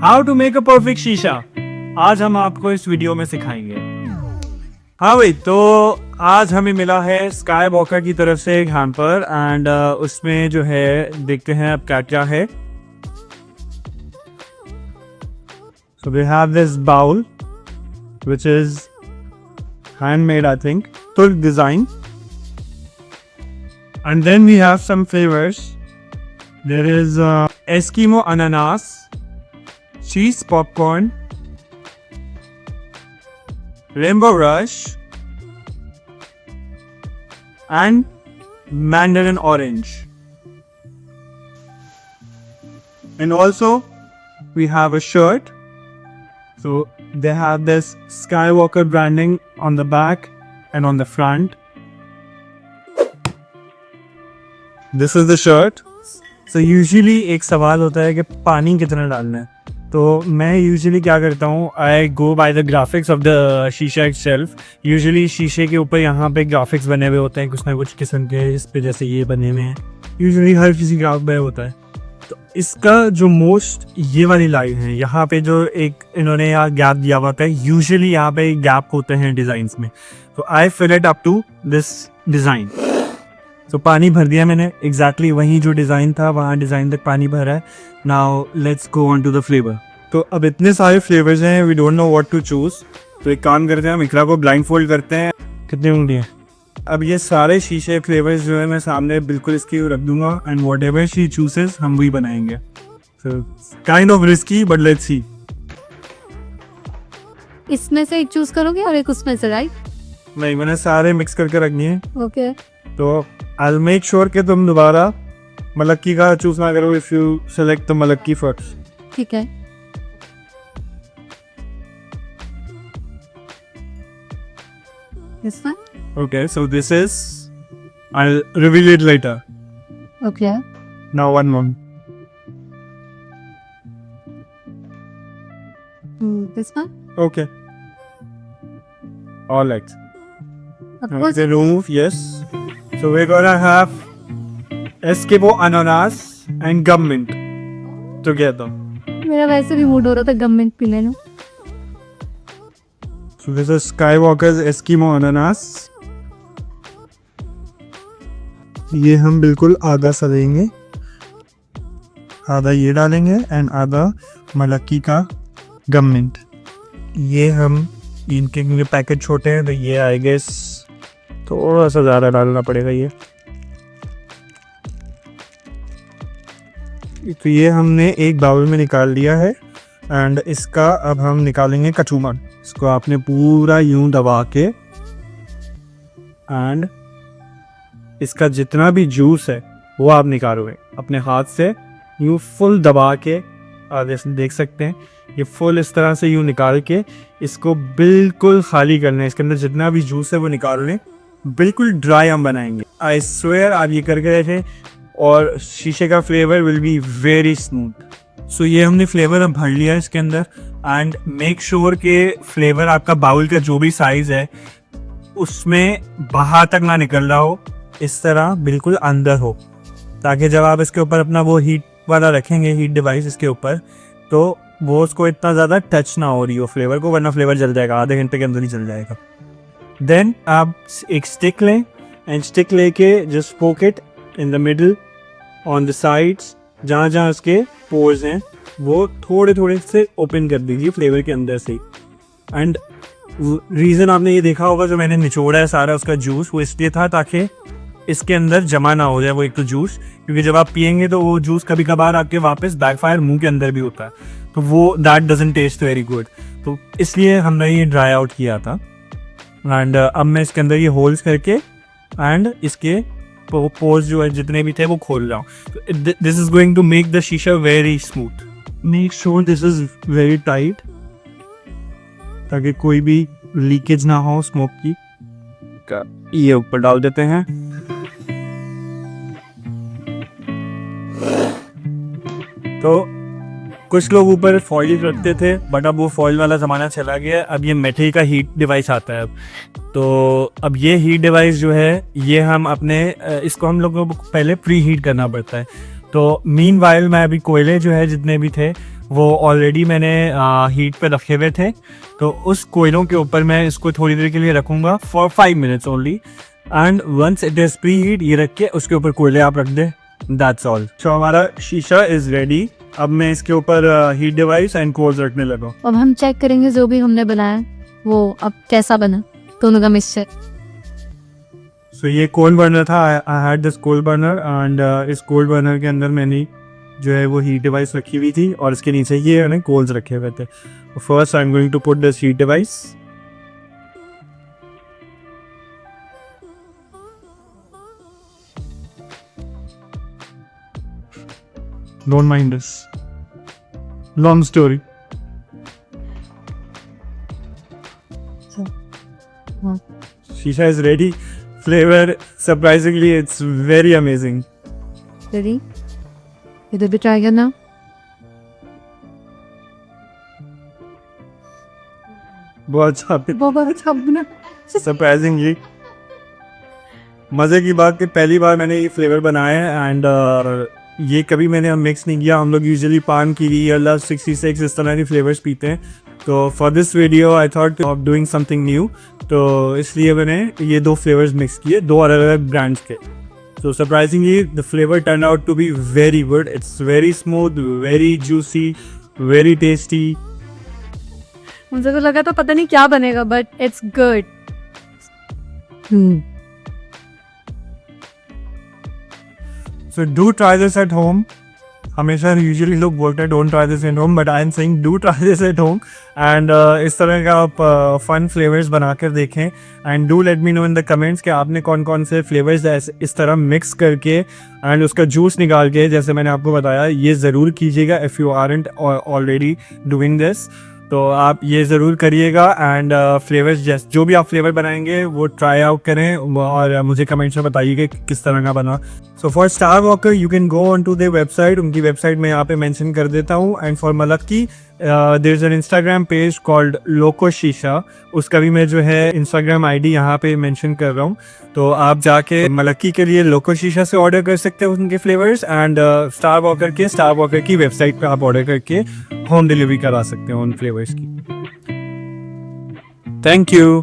How to make a perfect शीशा, आज हम आपको इस वीडियो में सिखाएंगे। हाँ भाई, तो आज हमें मिला है स्काई वॉकर की तरफ से एक हैम्पर एंड उसमें जो है देखते हैं अब क्या क्या है। So we have this bowl which is handmade, I think, Turk design. And then we have some flavors. There is Eskimo ananas, cheese popcorn, rainbow rush, and mandarin orange. And also we have a shirt. So they have this Skywalker branding on the back and on the front. This is the shirt. So usually एक सवाल होता है कि पानी कितना डालना है, तो मैं यूजुअली क्या करता हूँ, I go by the graphics of the shisha itself. Usually शीशे के ऊपर यहाँ पे ग्राफिक्स बने हुए होते हैं कुछ ना कुछ किस्म के, इस पे जैसे ये बने हुए हैं, यूजुअली हर किसी ग्राफ में होता है। तो इसका जो मोस्ट ये वाली लाइन है, यहाँ पे जो एक इन्होंने यहाँ गैप दिया हुआ है, यूजुअली यहाँ पे गैप होते हैं डिज़ाइंस में, तो I fill it up to this design. तो पानी भर दिया मैंने, एग्जैक्टली वही जो डिज़ाइन था वहाँ डिज़ाइन तक पानी भरा है। Now let's go on to the flavour. तो अब इतने सारे फ्लेवर्स हैं, we don't know what to choose. तो एक काम करते हैं, हम इकरा को ब्लाइंड फोल्ड करते हैं। कितनी उंगलियाँ? अब ये सारे शीशे फ्लेवर्स जो है मैं सामने बिल्कुल इसकी रख दूंगा and what ever she chooses हम वही बनाएंगे। So kind of risky but let's see. इसमें से एक चूज करोगे और एक उसमें से, राइट? नहीं, मैंने सारे मिक्स करके रखनी है। ओके। तो आई विल मेक श्योर कि तुम दोबारा मलक्की का चूज ना करो if you select the Malaki first. ठीक है। This one? Okay, so this is, I'll reveal it later. Okay. Now one more. This one? Okay. All right. Of Now course. the remove, yes. So we're gonna have Eskimo ananas and gum mint together. मेरा वैसे भी mood हो रहा था government पीने में। So this is Skywalker's Eskimo ananas. ये हम बिल्कुल आधा सा देंगे, आधा ये डालेंगे एंड आधा मलक्की का गम मिंट। ये हम इनके क्योंकि पैकेट छोटे हैं तो ये आई गेस थोड़ा सा ज़्यादा डालना पड़ेगा ये। तो ये हमने एक बाउल में निकाल लिया है एंड इसका अब हम निकालेंगे कचूमर। इसको आपने पूरा यूं दबा के एंड इसका जितना भी जूस है वो आप निकालोगे अपने हाथ से, यूं फुल दबा के। आप देख सकते हैं ये फुल इस तरह से यूं निकाल के इसको बिल्कुल खाली करना है। इसके अंदर जितना भी जूस है वो निकाल लें, बिल्कुल ड्राई हम बनाएंगे। आई स्वेयर आप ये करके देखें और शीशे का flavour will be very smooth. So ये हमने फ्लेवर अब भर लिया है इसके अंदर एंड मेक श्योर के फ्लेवर आपका बाउल का जो भी साइज है उसमें बाहर तक ना निकल रहा हो, इस तरह बिल्कुल अंदर हो, ताकि जब आप इसके ऊपर अपना वो हीट वाला रखेंगे, हीट डिवाइस इसके ऊपर, तो वो उसको इतना ज़्यादा टच ना हो रही हो फ्लेवर को, वरना फ्लेवर जल जाएगा, आधे घंटे के अंदर ही जल जाएगा। देन आप एक स्टिक लें एंड स्टिक लेके जस्ट पोक it in the middle on the sides, जहाँ जहाँ उसके पोर्स हैं वो थोड़े थोड़े से ओपन कर दीजिए फ्लेवर के अंदर से। एंड रीज़न आपने ये देखा होगा जो मैंने निचोड़ा है सारा उसका जूस, वो इसलिए था ताकि इसके अंदर जमा ना हो जाए वो एक तो जूस, क्योंकि जब आप पियेंगे तो वो जूस कभी कभार आपके वापस बैकफायर मुंह के अंदर भी होता है, तो वो that doesn't taste very good. तो इसलिए हमने ये ड्राई आउट किया था एंड अब मैं इसके अंदर ये होल्स करके एंड इसके पोर्स जो है जितने भी थे वो खोल रहा हूँ। This is going to make the shisha very smooth. Make sure this is very tight ताकि कोई भी लीकेज ना हो स्मोक की। ये ऊपर डाल देते हैं। तो कुछ लोग ऊपर फॉइल रखते थे बट अब वो फॉइल वाला ज़माना चला गया, अब ये मेटल का हीट डिवाइस आता है। अब तो अब ये हीट डिवाइस जो है ये हम अपने इसको हम लोगों को पहले प्री हीट करना पड़ता है। तो मीन वाइल मैं अभी कोयले जो है जितने भी थे वो ऑलरेडी मैंने हीट पे रखे हुए थे, तो उस कोयलों के ऊपर मैं इसको थोड़ी देर के लिए रखूँगा for 5 minutes only, and once it is preheat ये रख के उसके ऊपर कोयले आप रख दें, दैट्स ऑल। सो हमारा शीशा इज़ रेडी। अब मैं इसके ऊपर हीट डिवाइस एंड कोल्स रखने लगा। अब हम चेक करेंगे जो भी हमने बनाया वो अब कैसा बना, दोनों का मिक्सचर। सो ये कोल बर्नर था, I had this coal burner, and इस कोल बर्नर के अंदर मैंने जो है वो हीट डिवाइस रखी हुई थी और इसके नीचे ये मैंने कोल्स रखे हुए थे। First I am going to put this heat device. Don't mind this. Long story. Shisha is ready. Flavor, surprisingly, it's very amazing. Ready, इधर भी ट्राई करना। बहुत अच्छा, बहुत अच्छा बना। सरप्राइजिंगली। मज़े की बात कि पहली बार मैंने ये फ्लेवर बनाया है, एंड ये कभी मैंने मिक्स नहीं किया। हम लोग यूजुअली पान कीवी या लव 66 इस तरह के फ्लेवर्स पीते हैं, तो for this video I thought of doing something new, तो इसलिए मैंने ये 2 फ्लेवर्स मिक्स किए, 2 अलग अलग ब्रांड्स के। So surprisingly, the flavor turned out to be very good. It's very smooth, very juicy, very tasty. मुझे तो लगा तो पता नहीं क्या बनेगा, but it's good. So do try this at home. हमेशा यूजुअली लोग बोलते हैं don't try this at home, but I am saying do try this at home, and इस तरह का आप फन फ्लेवर्स बना कर देखें, and do let me know in the comments कि आपने कौन कौन से फ्लेवर्स इस तरह मिक्स करके एंड उसका जूस निकाल के, जैसे मैंने आपको बताया, ये ज़रूर कीजिएगा if you aren't already doing this, तो आप ये ज़रूर करिएगा। एंड फ्लेवर्स जो भी आप फ्लेवर बनाएंगे वो ट्राई आउट करें और मुझे कमेंट्स में बताइएगा कि किस तरह का बना। So for Star Walker you can go on to their website, उनकी वेबसाइट मैं यहाँ पे मेंशन कर देता हूँ। And for Malaki there is an Instagram page called Loco Shisha, उसका भी मैं जो है इंस्टाग्राम आईडी यहाँ पे मेंशन कर रहा हूँ, तो आप जाके मलक्की के लिए लोको शीशा से ऑर्डर कर सकते हैं उनके फ्लेवर्स, एंड स्टार वॉकर की वेबसाइट पे आप ऑर्डर करके होम डिलीवरी करा सकते हैं उन फ्लेवर्स की। Thank you.